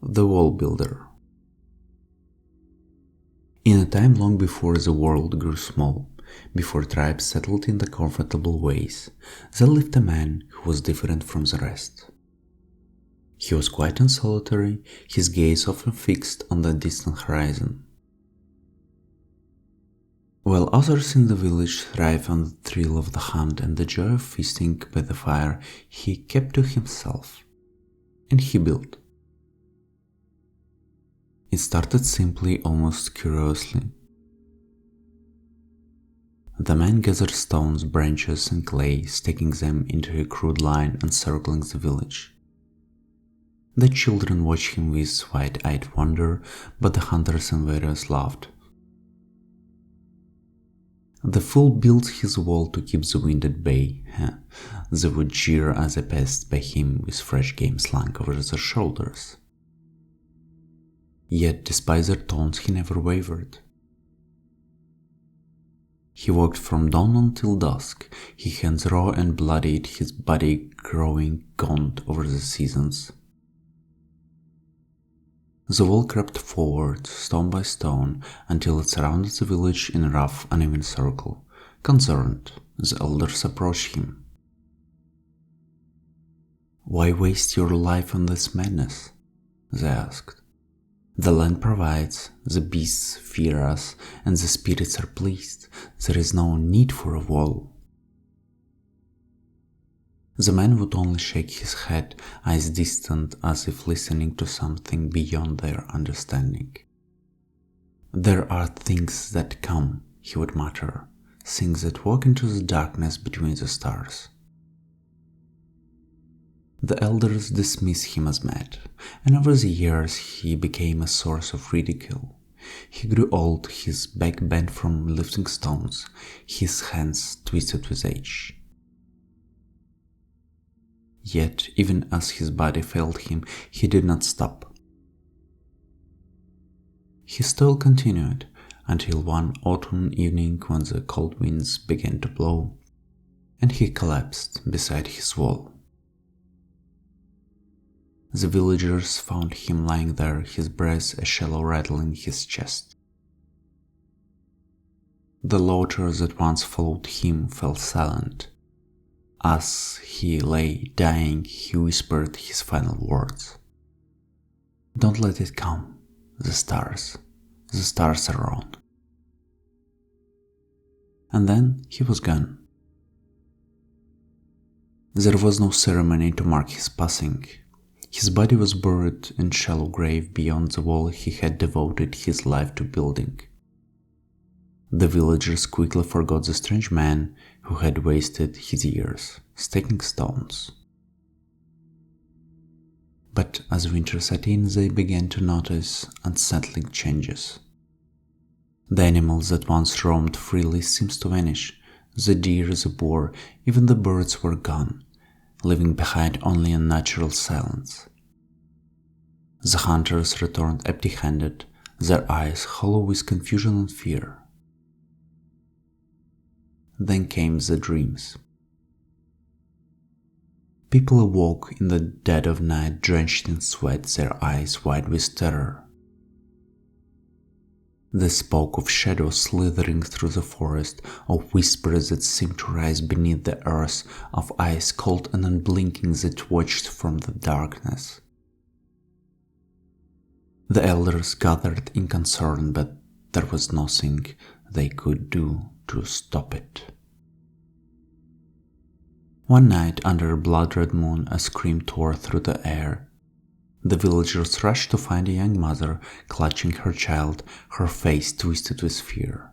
The Wall Builder. In a time long before the world grew small, before tribes settled in the comfortable ways, there lived a man who was different from the rest. He was quiet and solitary, his gaze often fixed on the distant horizon. While others in the village thrived on the thrill of the hunt and the joy of feasting by the fire, he kept to himself, and he built. It started simply, almost curiously. The man gathered stones, branches, and clay, sticking them into a crude line encircling the village. The children watched him with wide-eyed wonder, but the hunters and warriors laughed. The fool built his wall to keep the wind at bay. They would jeer as they passed by him with fresh game slung over their shoulders. Yet, despite their taunts, he never wavered. He worked from dawn until dusk, his hands raw and bloodied, his body growing gaunt over the seasons. The wall crept forward, stone by stone, until it surrounded the village in a rough, uneven circle. Concerned, the elders approached him. "Why waste your life on this madness?" they asked. "The land provides, the beasts fear us, and the spirits are pleased. There is no need for a wall." The man would only shake his head, eyes distant as if listening to something beyond their understanding. "There are things that come," he would mutter, "things that walk into the darkness between the stars." The elders dismissed him as mad, and over the years he became a source of ridicule. He grew old, his back bent from lifting stones, his hands twisted with age. Yet, even as his body failed him, he did not stop. His toil continued until one autumn evening when the cold winds began to blow, and he collapsed beside his wall. The villagers found him lying there, his breath a shallow rattle in his chest. The laughter that once followed him fell silent. As he lay dying, he whispered his final words. "Don't let it come. The stars are on." And then he was gone. There was no ceremony to mark his passing. His body was buried in a shallow grave beyond the wall he had devoted his life to building. The villagers quickly forgot the strange man who had wasted his years stacking stones. But as winter set in, they began to notice unsettling changes. The animals that once roamed freely seemed to vanish. The deer, the boar, even the birds were gone, leaving behind only a natural silence. The hunters returned empty-handed, their eyes hollow with confusion and fear. Then came the dreams. People awoke in the dead of night, drenched in sweat, their eyes wide with terror. They spoke of shadows slithering through the forest, of whispers that seemed to rise beneath the earth, of eyes cold and unblinking that watched from the darkness. The elders gathered in concern, but there was nothing they could do to stop it. One night, under a blood-red moon, a scream tore through the air. The villagers rushed to find a young mother clutching her child, her face twisted with fear.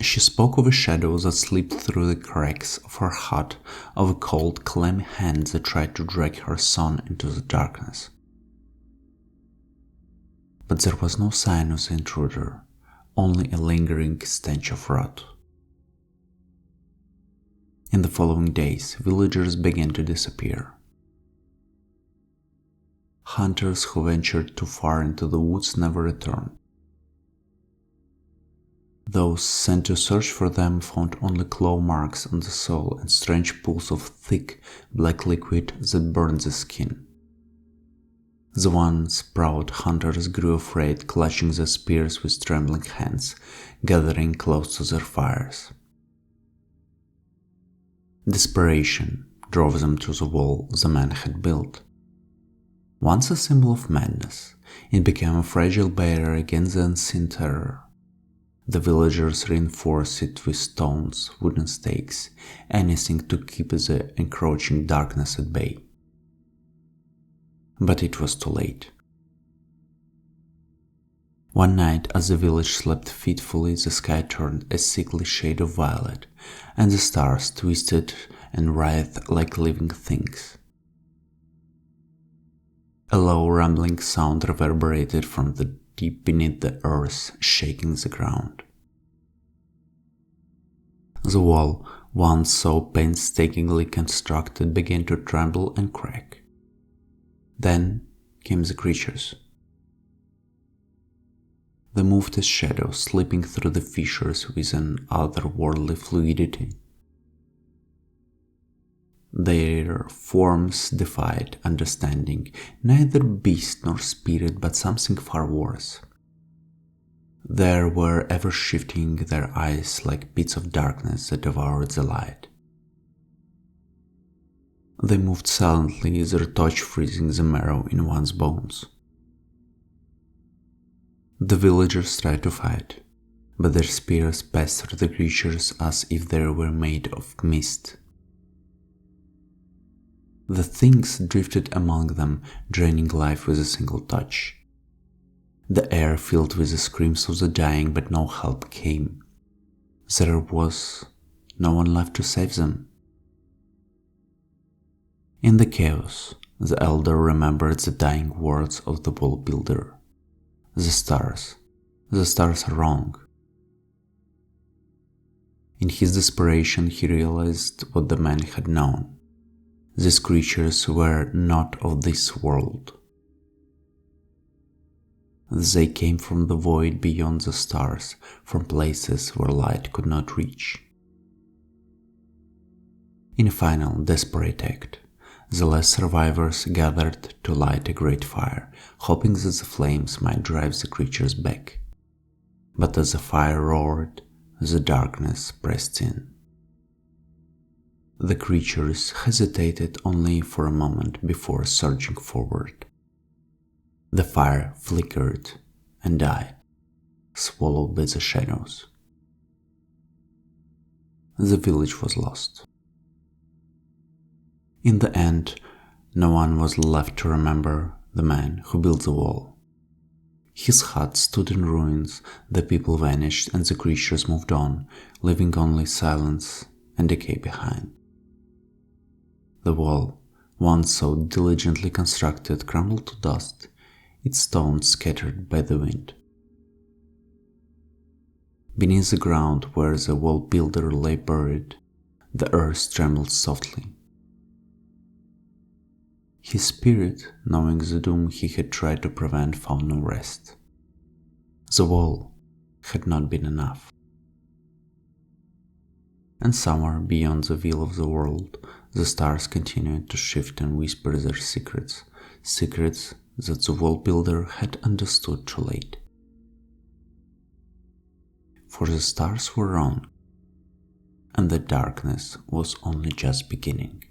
She spoke of a shadow that slipped through the cracks of her hut, of a cold, clammy hand that tried to drag her son into the darkness. But there was no sign of the intruder, only a lingering stench of rot. In the following days, villagers began to disappear. Hunters who ventured too far into the woods never returned. Those sent to search for them found only claw marks on the soil and strange pools of thick, black liquid that burned the skin. The once proud hunters grew afraid, clutching their spears with trembling hands, gathering close to their fires. Desperation drove them to the wall the man had built. Once a symbol of madness, it became a fragile barrier against the unseen terror. The villagers reinforced it with stones, wooden stakes, anything to keep the encroaching darkness at bay. But it was too late. One night, as the village slept fitfully, the sky turned a sickly shade of violet, and the stars twisted and writhed like living things. A low rumbling sound reverberated from the deep beneath the earth, shaking the ground. The wall, once so painstakingly constructed, began to tremble and crack. Then came the creatures. They moved as shadows, slipping through the fissures with an otherworldly fluidity. Their forms defied understanding, neither beast nor spirit, but something far worse. They were ever shifting, their eyes like pits of darkness that devoured the light. They moved silently, their touch freezing the marrow in one's bones. The villagers tried to fight, but their spears passed through the creatures as if they were made of mist. The things drifted among them, draining life with a single touch. The air filled with the screams of the dying, but no help came. There was no one left to save them. In the chaos, the elder remembered the dying words of the wall builder. The stars are wrong. In his desperation, he realized what the man had known. These creatures were not of this world. They came from the void beyond the stars, from places where light could not reach. In a final, desperate act, the last survivors gathered to light a great fire, hoping that the flames might drive the creatures back. But as the fire roared, the darkness pressed in. The creatures hesitated only for a moment before surging forward. The fire flickered and died, swallowed by the shadows. The village was lost. In the end, no one was left to remember the man who built the wall. His hut stood in ruins, the people vanished, and the creatures moved on, leaving only silence and decay behind. The wall, once so diligently constructed, crumbled to dust, its stones scattered by the wind. Beneath the ground where the wall builder lay buried, the earth trembled softly. His spirit, knowing the doom he had tried to prevent, found no rest. The wall had not been enough. And somewhere beyond the veil of the world, the stars continued to shift and whisper their secrets, secrets that the wall builder had understood too late. For the stars were wrong, and the darkness was only just beginning.